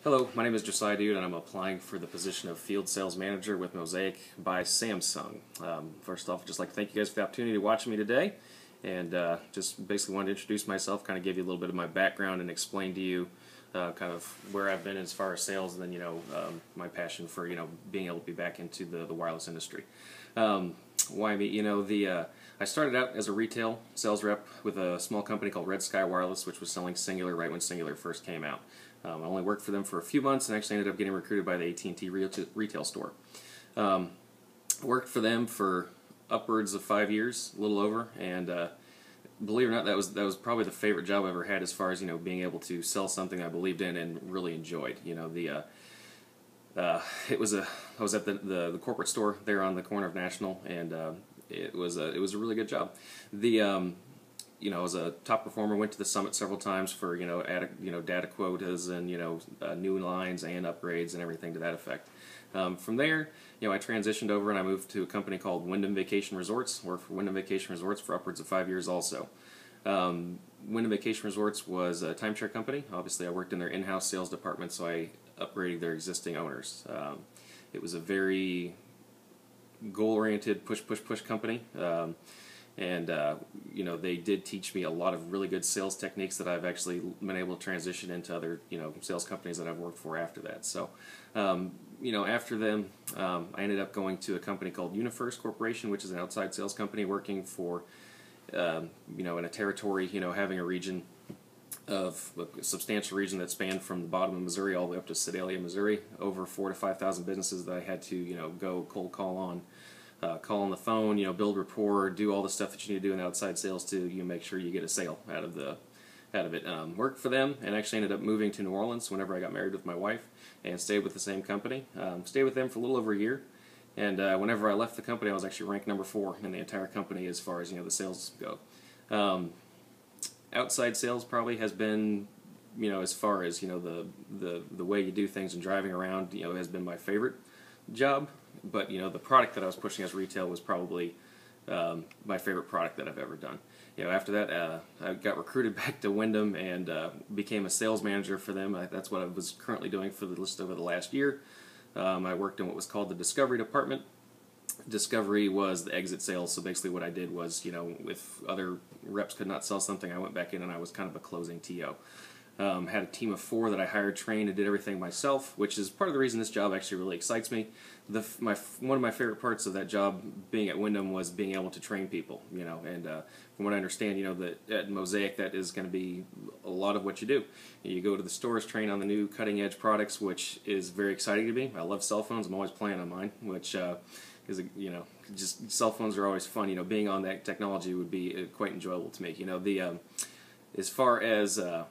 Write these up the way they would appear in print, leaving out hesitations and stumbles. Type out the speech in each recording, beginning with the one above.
Hello, my name is Josiah Duda, and I'm applying for the position of Field Sales Manager with Mosaic by Samsung. First off, I'd just like to thank you guys for the opportunity to watch me today, and just basically wanted to introduce myself, kind of give you a little bit of my background, and explain to you kind of where I've been as far as sales, and then my passion for being able to be back into the wireless industry. Why me? I started out as a retail sales rep with a small company called Red Sky Wireless, which was selling Singular right when Singular first came out. I only worked for them for a few months and actually ended up getting recruited by the AT&T retail store. Worked for them for upwards of 5 years, a little over, and believe it or not, that was probably the favorite job I ever had as far as being able to sell something I believed in and really enjoyed. I was at the corporate store there on the corner of National, and it was a really good job. I was a top performer, went to the summit several times for data quotas and new lines and upgrades and everything to that effect. From there, I transitioned over and I moved to a company called Wyndham Vacation Resorts. Worked for Wyndham Vacation Resorts for upwards of 5 years also. Wyndham Vacation Resorts was a timeshare company. Obviously, I worked in their in-house sales department, so I upgraded their existing owners. It was a very goal-oriented, push company. They did teach me a lot of really good sales techniques that I've actually been able to transition into other, sales companies that I've worked for after that. So, after them, I ended up going to a company called UniFirst Corporation, which is an outside sales company working for, in a territory, having a region of a substantial region that spanned from the bottom of Missouri all the way up to Sedalia, Missouri, over 4,000 to 5,000 businesses that I had to, go cold call on. Call on the phone, build rapport, do all the stuff that you need to do in outside sales to make sure you get a sale out of it. Worked for them and actually ended up moving to New Orleans whenever I got married with my wife, and stayed with the same company. Stayed with them for a little over a year, and whenever I left the company, I was actually ranked number 4 in the entire company as far as the sales go. Outside sales probably has been, as far as the way you do things and driving around, has been my favorite job. But the product that I was pushing as retail was probably my favorite product that I've ever done. After that, I got recruited back to Wyndham and became a sales manager for them. That's what I was currently doing for over the last year. I worked in what was called the discovery department. Discovery was the exit sales. So basically, what I did was, if other reps could not sell something, I went back in and I was kind of a closing TO. Had a team of 4 that I hired, trained, and did everything myself, which is part of the reason this job actually really excites me. One of my favorite parts of that job being at Wyndham was being able to train people, and from what I understand, that at Mosaic that is going to be a lot of what you do. You go to the stores, train on the new cutting edge products, which is very exciting to me. I love cell phones. I'm always playing on mine, which is, just cell phones are always fun. Being on that technology would be quite enjoyable to me. As far as the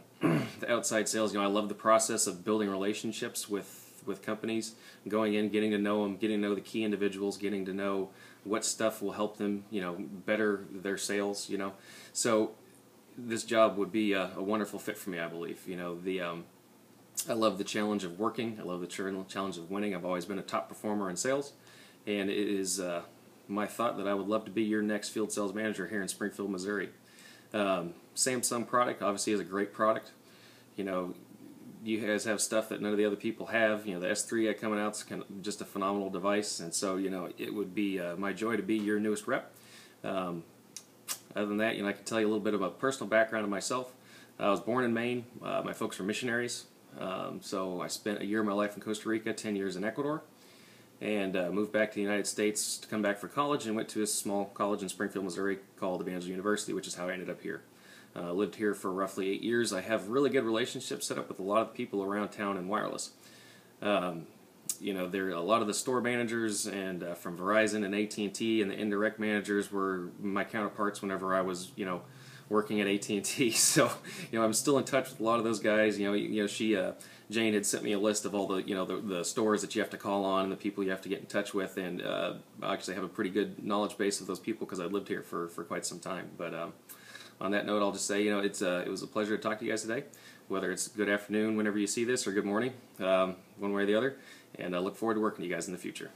outside sales, I love the process of building relationships with companies, going in, getting to know them, getting to know the key individuals, getting to know what stuff will help them, better their sales, So this job would be a wonderful fit for me, I believe. I love the challenge of working. I love the challenge of winning. I've always been a top performer in sales, and it is my thought that I would love to be your next field sales manager here in Springfield, Missouri. Samsung product obviously is a great product. You guys have stuff that none of the other people have. The S3 coming out is just a phenomenal device, and so it would be my joy to be your newest rep. Other than that, I can tell you a little bit about personal background of myself. I was born in Maine. My folks were missionaries, so I spent a year of my life in Costa Rica, 10 years in Ecuador, and moved back to the United States to come back for college, and went to a small college in Springfield, Missouri called Evangel University, which is how I ended up here. Lived here for roughly 8 years. I have really good relationships set up with a lot of people around town in wireless. There are a lot of the store managers and from Verizon and AT&T, and the indirect managers were my counterparts whenever I was, working at AT&T. So, I'm still in touch with a lot of those guys. Jane had sent me a list of all the, the stores that you have to call on and the people you have to get in touch with, and I actually have a pretty good knowledge base of those people because I've lived here for quite some time. But on that note, I'll just say, it was a pleasure to talk to you guys today, whether it's good afternoon whenever you see this or good morning, one way or the other, and I look forward to working with you guys in the future.